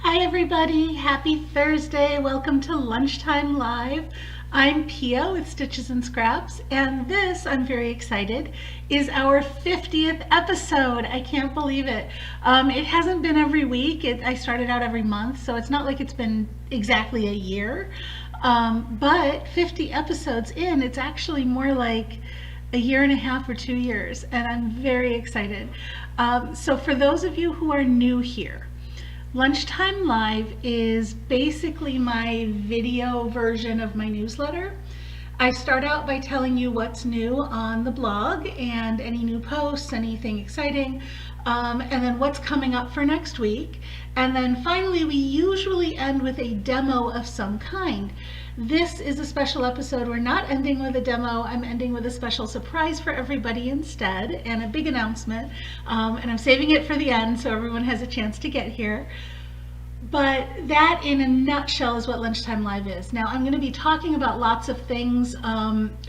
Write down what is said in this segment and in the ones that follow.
Hi everybody, happy Thursday. Welcome to Lunchtime Live. I'm Pia with Stitches and Scraps, and this, I'm very excited, is our 50th episode. I can't believe it. It hasn't been every week. I started out every month, so it's not like it's been exactly a year. But 50 episodes in, it's actually more like a year and a half or 2 years, and I'm very excited. So for those of you who are new here, Lunchtime Live is basically my video version of my newsletter. I start out by telling you what's new on the blog and any new posts, anything exciting, and then what's coming up for next week. And then finally, we usually end with a demo of some kind. This is a special episode. We're not ending with a demo. I'm ending with a special surprise for everybody instead, and a big announcement. And I'm saving it for the end so everyone has a chance to get here. But that in a nutshell is what Lunchtime Live is. Now I'm going to be talking about lots of things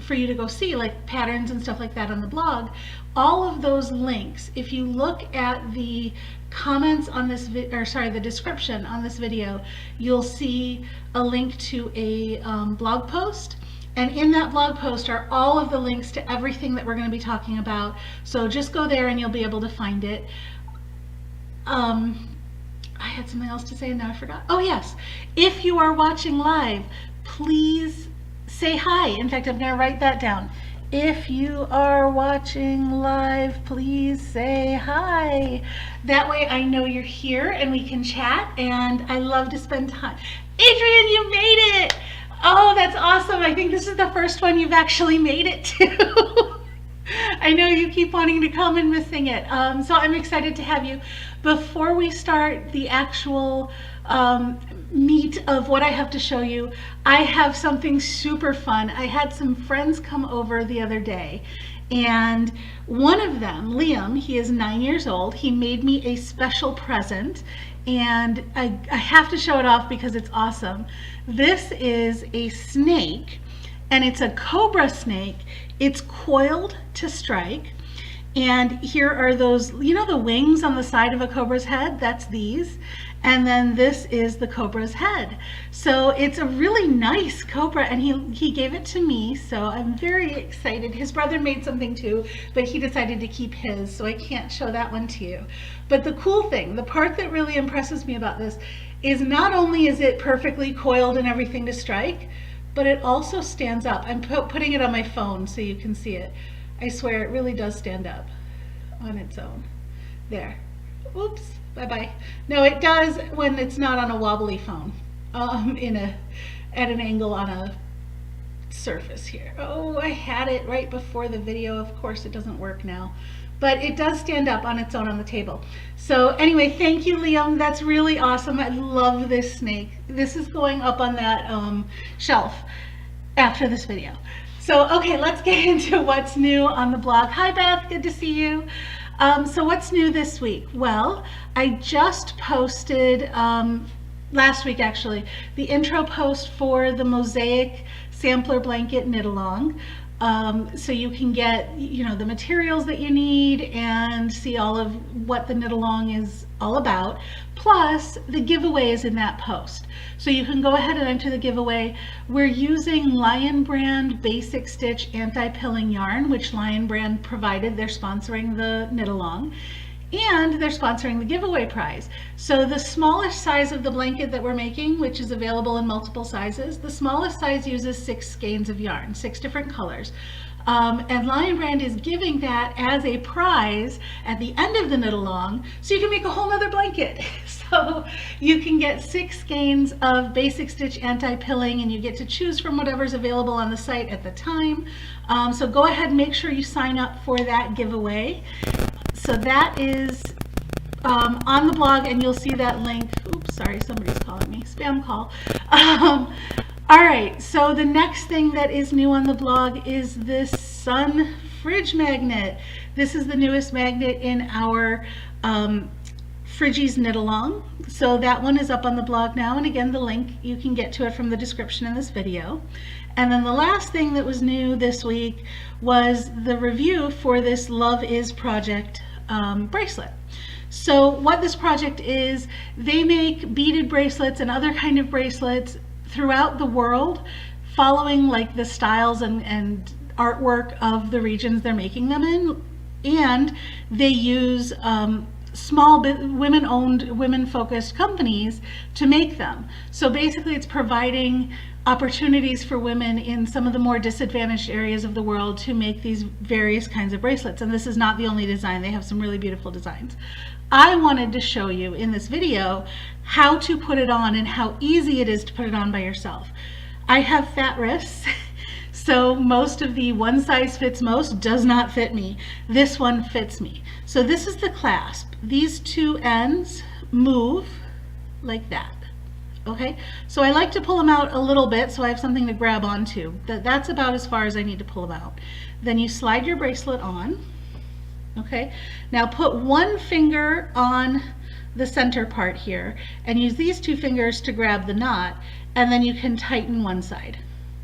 for you to go see, like patterns and stuff like that on the blog. All of those links, if you look at the comments on this the description on this video, you'll see a link to a blog post. And in that blog post are all of the links to everything that we're going to be talking about. So just go there and you'll be able to find it. I had something else to say and now I forgot. Oh yes, if you are watching live, please say hi. In fact, I'm going to write that down. If you are watching live, please say hi. That way I know you're here and we can chat, and I love to spend time. Adrian, you made it! Oh, that's awesome. I think this is the first one you've actually made it to. I know you keep wanting to come and missing it. So I'm excited to have you. Before we start the actual meat of what I have to show you, I have something super fun. I had some friends come over the other day, and one of them, Liam, he is 9 years old. He made me a special present, and I have to show it off because it's awesome. This is a snake, and it's a cobra snake. It's coiled to strike. And here are those, you know, the wings on the side of a cobra's head? That's these. And then this is the cobra's head. So it's a really nice cobra, and he gave it to me, so I'm very excited. His brother made something too, but he decided to keep his, so I can't show that one to you. But the cool thing, the part that really impresses me about this, is not only is it perfectly coiled and everything to strike, but it also stands up. I'm putting it on my phone so you can see it. I swear it really does stand up on its own. There. Oops. Bye-bye. No, it does when it's not on a wobbly phone. At an angle on a surface here. Oh, I had it right before the video. Of course it doesn't work now. But it does stand up on its own on the table. So anyway, thank you, Liam. That's really awesome. I love this snake. This is going up on that shelf after this video. So, okay, let's get into what's new on the blog. Hi, Beth. Good to see you. So what's new this week? Well, I just posted, last week actually, the intro post for the Mosaic Sampler Blanket Knit-Along. So you can get, you know, the materials that you need and see all of what the knit-along is all about. Plus, the giveaway is in that post. So you can go ahead and enter the giveaway. We're using Lion Brand Basic Stitch Anti-Pilling Yarn, which Lion Brand provided. They're sponsoring the knit-along. And they're sponsoring the giveaway prize. So the smallest size of the blanket that we're making, which is available in multiple sizes, the smallest size uses 6 skeins of yarn, 6 different colors. And Lion Brand is giving that as a prize at the end of the knit-along, so you can make a whole nother blanket. So you can get 6 skeins of Basic Stitch Anti-Pilling, and you get to choose from whatever's available on the site at the time. So go ahead and make sure you sign up for that giveaway. So that is on the blog, and you'll see that link. Oops, sorry, somebody's calling me. Spam call. All right, so the next thing that is new on the blog is this sun fridge magnet. This is the newest magnet in our Friggies Knit-Along. So that one is up on the blog now, and again, the link, you can get to it from the description in this video. And then the last thing that was new this week was the review for this Love Is Project bracelet. So what this project is, they make beaded bracelets and other kind of bracelets throughout the world, following like the styles and artwork of the regions they're making them in. And they use small women-owned, women-focused companies to make them. So basically it's providing opportunities for women in some of the more disadvantaged areas of the world to make these various kinds of bracelets. And this is not the only design. They have some really beautiful designs. I wanted to show you in this video how to put it on and how easy it is to put it on by yourself. I have fat wrists, so most of the one size fits most does not fit me. This one fits me. So this is the clasp. These two ends move like that. Okay, so I like to pull them out a little bit so I have something to grab onto. That's about as far as I need to pull them out. Then you slide your bracelet on. Okay, now put one finger on the center part here and use these two fingers to grab the knot, and then you can tighten one side,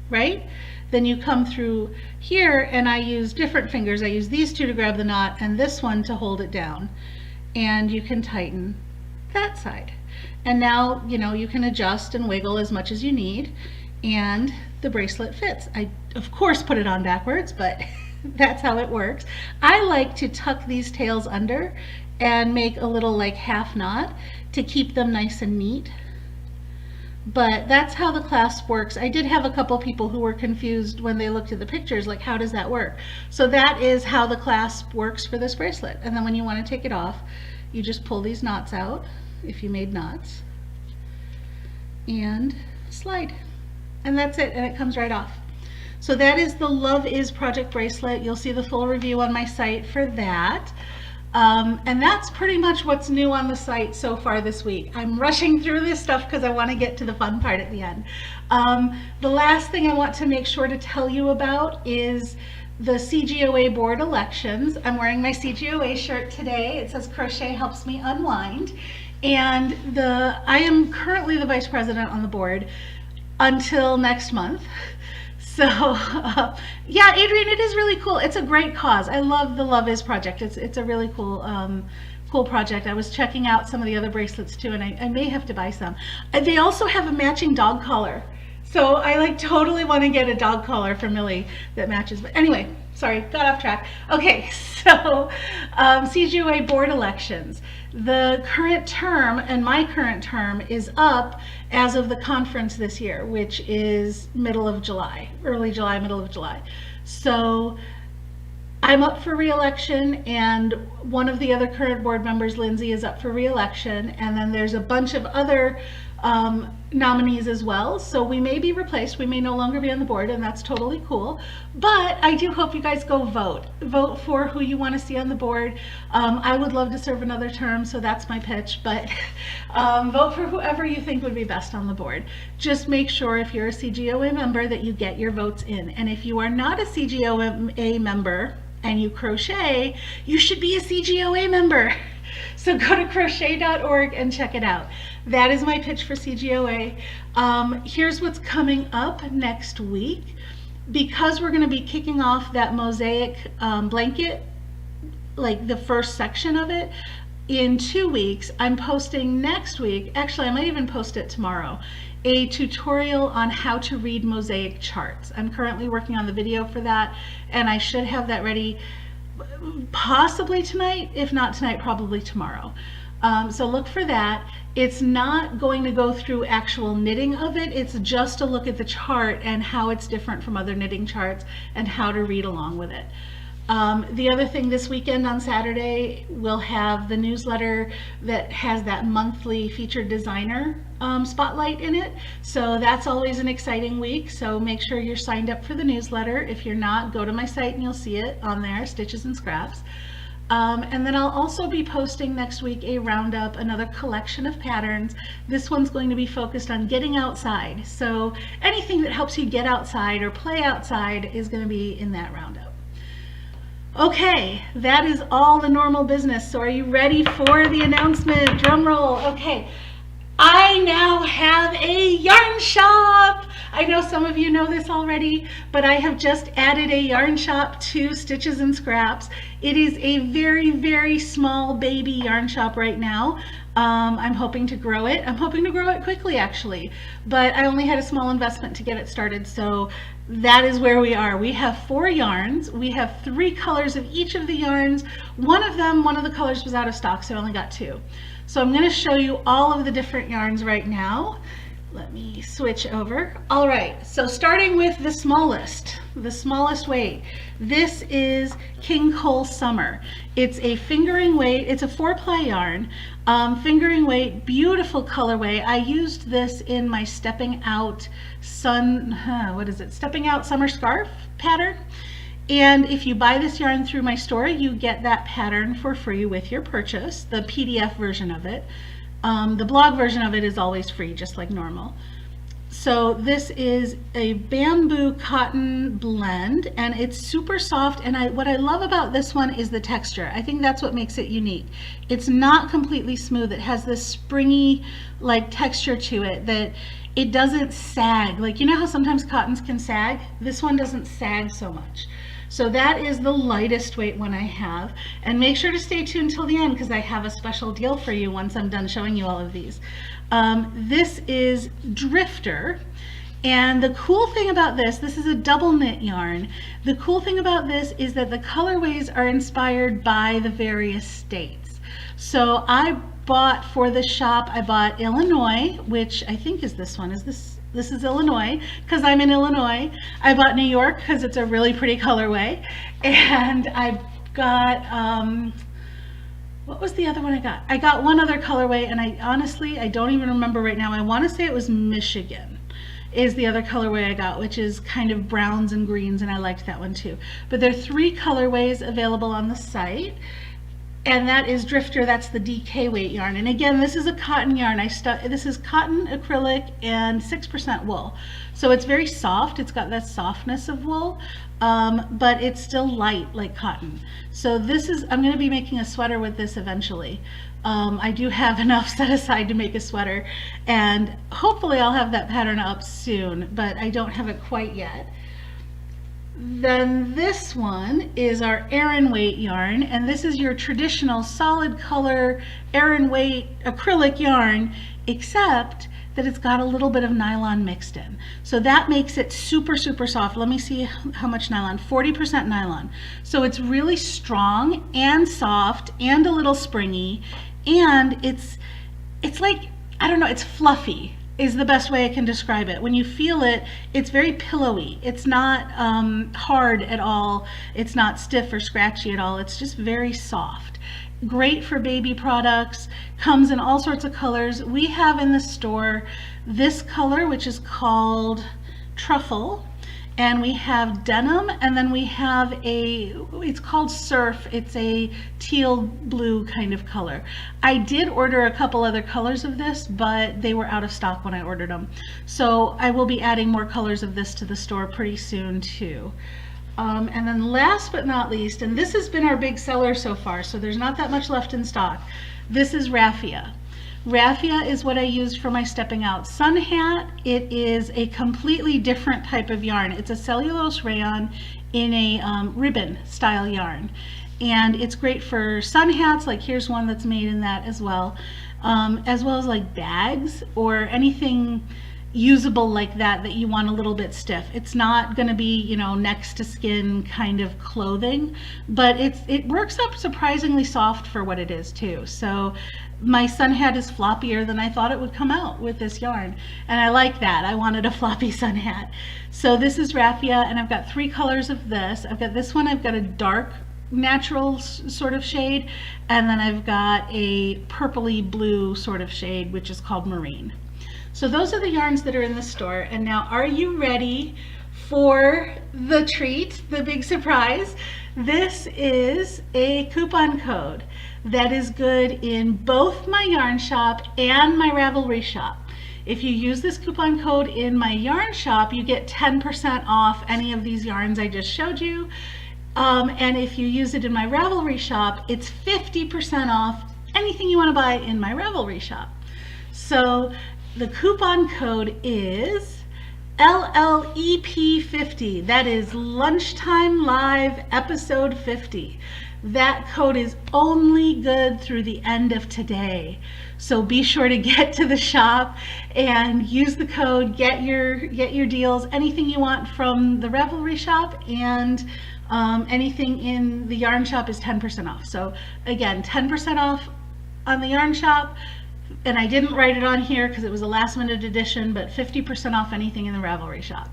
right? Then you come through here, and I use different fingers. I use these two to grab the knot and this one to hold it down, and you can tighten that side. And now, you know, you can adjust and wiggle as much as you need, and the bracelet fits. I, of course, put it on backwards, but that's how it works. I like to tuck these tails under and make a little like half knot to keep them nice and neat. But that's how the clasp works. I did have a couple people who were confused when they looked at the pictures, like, how does that work? So that is how the clasp works for this bracelet. And then when you want to take it off, you just pull these knots out, if you made knots, and slide. And that's it, and it comes right off. So that is the Love Is Project bracelet. You'll see the full review on my site for that. And that's pretty much what's new on the site so far this week. I'm rushing through this stuff because I want to get to the fun part at the end. The last thing I want to make sure to tell you about is the Cgoa board elections. I'm wearing my Cgoa shirt today. It says "Crochet Helps Me Unwind." And I am currently the vice president on the board until next month. So yeah, Adrian, it is really cool. It's a great cause. I love the Love Is project. It's a really cool cool project. I was checking out some of the other bracelets too, and I may have to buy some. They also have a matching dog collar. So I like totally want to get a dog collar for Millie that matches. But anyway, sorry, got off track. Okay, so Cgoa board elections. The current term, and my current term, is up as of the conference this year, which is middle of July, early July, middle of July. So I'm up for re-election, and one of the other current board members, Lindsay, is up for re-election, and then there's a bunch of other nominees as well. So we may be replaced, we may no longer be on the board, and that's totally cool. But I do hope you guys go vote. Vote for who you want to see on the board. I would love to serve another term, so that's my pitch, but vote for whoever you think would be best on the board. Just make sure if you're a Cgoa member that you get your votes in. And if you are not a Cgoa member and you crochet, you should be a Cgoa member. So go to crochet.org and check it out. That is my pitch for Cgoa. Here's what's coming up next week. Because we're going to be kicking off that mosaic blanket, like the first section of it, in 2 weeks, I'm posting next week, actually I might even post it tomorrow, a tutorial on how to read mosaic charts. I'm currently working on the video for that, and I should have that ready possibly tonight. If not tonight, probably tomorrow. So look for that. It's not going to go through actual knitting of it. It's just a look at the chart and how it's different from other knitting charts and how to read along with it. The other thing, this weekend on Saturday, we'll have the newsletter that has that monthly featured designer spotlight in it. So that's always an exciting week. So make sure you're signed up for the newsletter. If you're not, go to my site and you'll see it on there, Stitches and Scraps. And then I'll also be posting next week a roundup, another collection of patterns. This one's going to be focused on getting outside. So anything that helps you get outside or play outside is going to be in that roundup. Okay, that is all the normal business. So are you ready for the announcement? Drum roll. Okay. I now have a yarn shop. I know some of you know this already, but I have just added a yarn shop to Stitches and Scraps. It is a very, very small baby yarn shop right now. I'm hoping to grow it. I'm hoping to grow it quickly, actually, but I only had a small investment to get it started, so that is where we are. We have 4 yarns. We have 3 colors of each of the yarns. One of the colors was out of stock, so I only got 2. So I'm going to show you all of the different yarns right now. Let me switch over. All right, so starting with the smallest weight. This is King Cole Summer. It's a fingering weight, it's a 4-ply yarn, fingering weight, beautiful colorway. I used this in my Stepping Out Stepping Out Summer Scarf pattern. And if you buy this yarn through my store, you get that pattern for free with your purchase, the PDF version of it. The blog version of it is always free, just like normal. So this is a bamboo cotton blend, and it's super soft, and what I love about this one is the texture. I think that's what makes it unique. It's not completely smooth. It has this springy like texture to it that it doesn't sag. Like, you know how sometimes cottons can sag? This one doesn't sag so much. So that is the lightest weight one I have. And make sure to stay tuned till the end because I have a special deal for you once I'm done showing you all of these. This is Drifter. And the cool thing about this is a double knit yarn. The cool thing about this is that the colorways are inspired by the various states. So I bought for the shop, I bought Illinois, which I think is this one. This is Illinois, because I'm in Illinois. I bought New York because it's a really pretty colorway. And I got, what was the other one I got? I got one other colorway, and honestly, I don't even remember right now. I want to say it was Michigan is the other colorway I got, which is kind of browns and greens, and I liked that one too. But there are 3 colorways available on the site. And that is Drifter, that's the DK weight yarn. And again, this is a cotton yarn. This is cotton, acrylic, and 6% wool. So it's very soft. It's got that softness of wool, but it's still light like cotton. So I'm going to be making a sweater with this eventually. I do have enough set aside to make a sweater, and hopefully I'll have that pattern up soon, but I don't have it quite yet. Then this one is our Aran weight yarn, and this is your traditional solid color Aran weight acrylic yarn, except that it's got a little bit of nylon mixed in. So that makes it super, super soft. Let me see how much nylon, 40% nylon. So it's really strong and soft and a little springy, and it's like, I don't know, it's fluffy is the best way I can describe it. When you feel it, it's very pillowy. It's not hard at all. It's not stiff or scratchy at all. It's just very soft. Great for baby products. Comes in all sorts of colors. We have in the store this color, which is called Truffle. And we have denim, and then we have it's called Surf. It's a teal blue kind of color. I did order a couple other colors of this, but they were out of stock when I ordered them. So I will be adding more colors of this to the store pretty soon too. And then last but not least, and this has been our big seller so far, so there's not that much left in stock. This is Raffia. Raffia is what I used for my Stepping Out Sun Hat. It is a completely different type of yarn. It's a cellulose rayon in a ribbon style yarn. And it's great for sun hats, like here's one that's made in that as well as like bags or anything usable like that you want a little bit stiff. It's not going to be, you know, next to skin kind of clothing, but it works up surprisingly soft for what it is too. So my sun hat is floppier than I thought it would come out with this yarn, and I like that. I wanted a floppy sun hat. So this is Raffia, and I've got 3 colors of this. I've got this one, I've got a dark natural sort of shade, and then I've got a purpley blue sort of shade, which is called Marine. So those are the yarns that are in the store. And now, are you ready for the treat, the big surprise? This is a coupon code that is good in both my yarn shop and my Ravelry shop. If you use this coupon code in my yarn shop, you get 10% off any of these yarns I just showed you. And if you use it in my Ravelry shop, it's 50% off anything you want to buy in my Ravelry shop. So the coupon code is LLEP 50. That is Lunchtime Live episode 50. That code is only good through the end of today. So be sure to get to the shop and use the code, get your deals, anything you want from the Revelry shop, and anything in the yarn shop is 10% off. So again, 10% off on the yarn shop. And I didn't write it on here because it was a last minute edition, but 50% off anything in the Ravelry shop.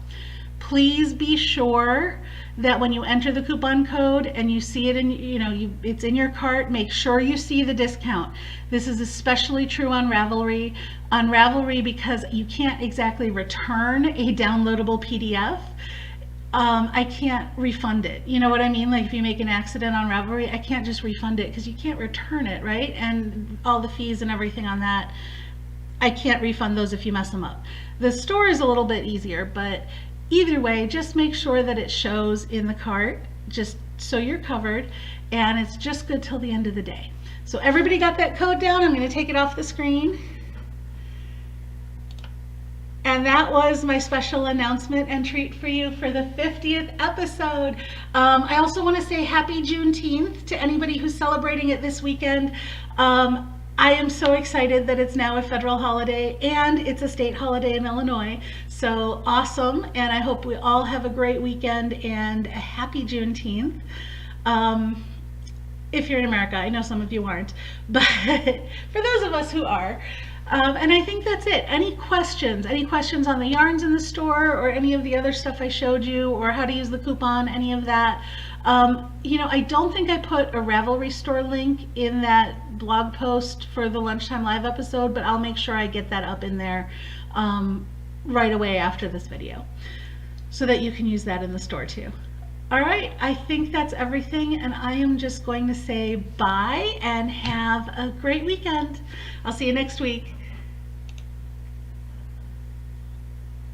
Please be sure that when you enter the coupon code and you see it in, it's in your cart, make sure you see the discount. This is especially true on Ravelry. On Ravelry, because you can't exactly return a downloadable PDF. I can't refund it. You know what I mean? Like if you make an accident on Ravelry, I can't just refund it because you can't return it, right? And all the fees and everything on that, I can't refund those if you mess them up. The store is a little bit easier, but either way, just make sure that it shows in the cart, just so you're covered, and it's just good till the end of the day. So everybody got that code down? I'm going to take it off the screen. And that was my special announcement and treat for you for the 50th episode. I also want to say happy Juneteenth to anybody who's celebrating it this weekend. I am so excited that it's now a federal holiday and it's a state holiday in Illinois. So awesome, and I hope we all have a great weekend and a happy Juneteenth. If you're in America, I know some of you aren't, but for those of us who are, and I think that's it. Any questions on the yarns in the store or any of the other stuff I showed you, or how to use the coupon, any of that? I don't think I put a Ravelry store link in that blog post for the Lunchtime Live episode, but I'll make sure I get that up in there right away after this video so that you can use that in the store too. All right, I think that's everything, and I am just going to say bye and have a great weekend. I'll see you next week.